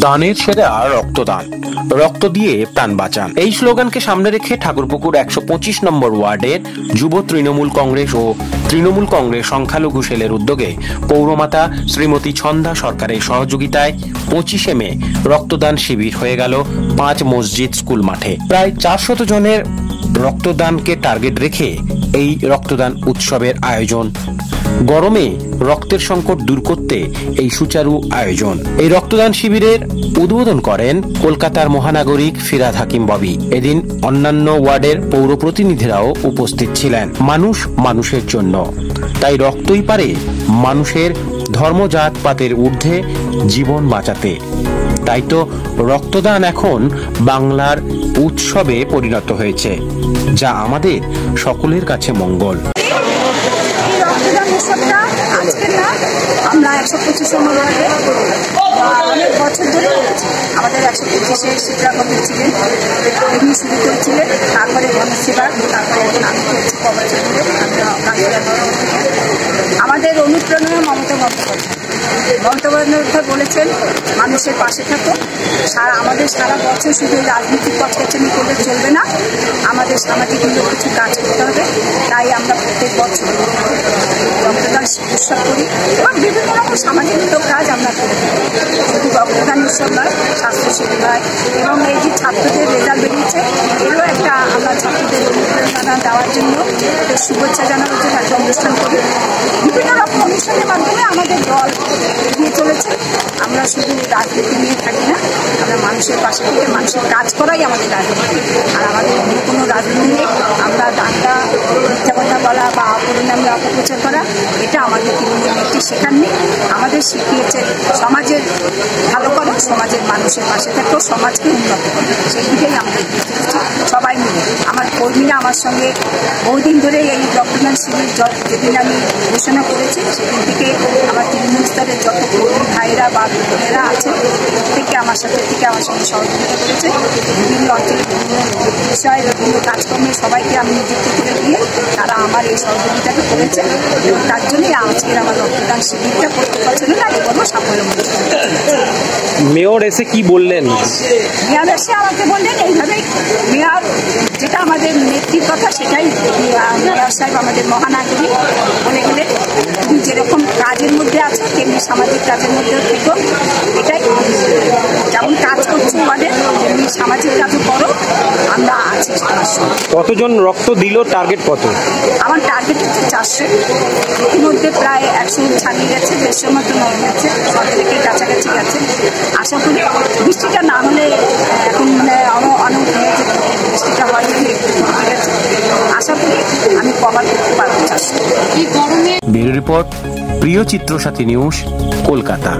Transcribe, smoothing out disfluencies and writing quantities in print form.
দানের সেরা রক্তদান, রক্ত দিয়ে প্রাণ বাঁচান। এই স্লোগানকে সামনে রেখে ঠাকুরপুকুর ১২৫ নম্বর ওয়ার্ডের যুব তৃণমূল কংগ্রেস ও তৃণমূল কংগ্রেস সংখ্যালঘু সেলের উদ্যোগে পৌরমাতা শ্রীমতী ছন্দা সরকারের সহযোগিতায় ২৫শে মে রক্তদান শিবির হয়ে গেল ৫ মসজিদ স্কুল মাঠে। প্রায় ৪০০ জনের রক্তদানকে টার্গেট রেখে এই রক্তদান উৎসবের আয়োজন। গরমে রক্তের সংকট দূর করতে এই সুচারু আয়োজন। এই রক্তদান শিবিরের উদ্বোধন করেন কলকাতার মহানাগরিক ফিরহাদ হাকিম ববি। এদিন অন্যান্য ওয়ার্ডের পৌর প্রতিনিধিরাও উপস্থিত ছিলেন। মানুষ মানুষের জন্য, তাই রক্তই পারে মানুষের ধর্মজাত পাতের ঊর্ধ্বে জীবন বাঁচাতে। তাই তো রক্তদান এখন বাংলার উৎসবে পরিণত হয়েছে, যা আমাদের সকলের কাছে মঙ্গল। উৎসবটা আজকের না, আমরা ১২৫ নম্বর ওয়ার্ডে অনেক বছর ধরে করেছি। আমাদের ১২৫-এ শিবরা কবির ছিলেন, তিনি শুরু করেছিলেন, তারপরে গণসেবা, তারপরে এখন আমি করেছি কবছর ধরে। আমাদের অনুপ্রেরণা মমতা বন্দ্যোপাধ্যায় বলেছেন মানুষের পাশে থাকো। আমাদের সারা বছর শুধু রাজনৈতিক পথকাচানি করলে চলবে না, আমাদের সামাজিক কিছু কাজ করতে হবে। তাই আমরা প্রত্যেক বছর রক্তদান উৎসব করি এবং বিভিন্ন রকম সামাজিক কাজ আমরা করে থাকি। শুধু রক্তদান উৎসব নয়, স্বাস্থ্য শিবির এবং এই যে ছাত্রদের রেজাল্ট বেরিয়েছে, এরও একটা আমরা ছাত্রদের অনুপ্রেরণা দেওয়ার জন্য শুভেচ্ছা জানানোর জন্য একটা অনুষ্ঠান করি। বিভিন্ন রকম অনুষ্ঠানের মাধ্যমে আমাদের দল এগিয়ে চলেছে। আমরা শুধু রাজনীতি নিয়ে থাকি না, আমরা মানুষের পাশে থেকে মানুষের কাজ করাই আমাদের রাজনীতি। আর আমাদের অন্য কোনো রাজনীতি নেই। আমরা দাঙ্গা, মিথ্যা কথা বলা বা অপরিণামে অপপ্রচার করা, এটা আমাদের তৃণমূল নেত্রী শেখাননি। আমাদের শিখিয়েছে সমাজের ভালো করো, সমাজের মানুষের পাশে থাকো, সমাজকে উন্নত করো। সেই দিকেই আমাদের সবাই মিলে আমার কর্মীরা আমার সঙ্গে বহুদিন ধরে এই রক্তদান শিবির যেদিন আমি ঘোষণা করেছি, সেদিন থেকে আমার তৃণমূল স্তরের যত কর্মী ভাইরা বা বোনেরা আছে, প্রত্যেকে আমার সাথে থেকে আমার সঙ্গে সহযোগিতা করেছে। বিভিন্ন অঞ্চলে বিভিন্ন বিষয়ে বিভিন্ন কাজকর্মে সবাইকে আমি নিযুক্ত করে দিয়ে তারা আমার এই সহযোগিতাটা করেছে এবং তার জন্যই আজকের আমার রক্তদান শিবিরটা প্রত্যেক বছরের আগে করবো সাফল্যমণ্ডিত। মেয়র এসে কি বললেন? মেয়র এসে আমাকে বললেন এইভাবেই, মেয়র যেটা আমাদের নেত্রীর কথা সেটাই মেয়র সাহেব আমাদের মহানাগরিক বলে গেলেন, তুমি যেরকম কাজের মধ্যে আছো তেমনি সামাজিক কাজের মধ্যেও থেকো। এটাই যেমন কাজ করছি আমাদের, তেমনি সামাজিক কাজও করো, আমরা আছি সবার সঙ্গে। কতজন রক্ত দিল? টার্গেট কত? আমার টার্গেট হচ্ছে ৪০০। ইতিমধ্যে প্রায় ১০০ ছাড়িয়ে গেছে, ১৫০ মতো নয় গেছে, ১০০ থেকে কাছাকাছি গেছে। আশা করি বৃষ্টিটা না হলে এখন অনেক বৃষ্টিটা হয়নি, ঠিক আছে, আশা করি আমি কভার করতে পারবো ৪০০। ব্যুরো রিপোর্ট, প্রিয় চিত্র সাথী নিউজ, কলকাতা।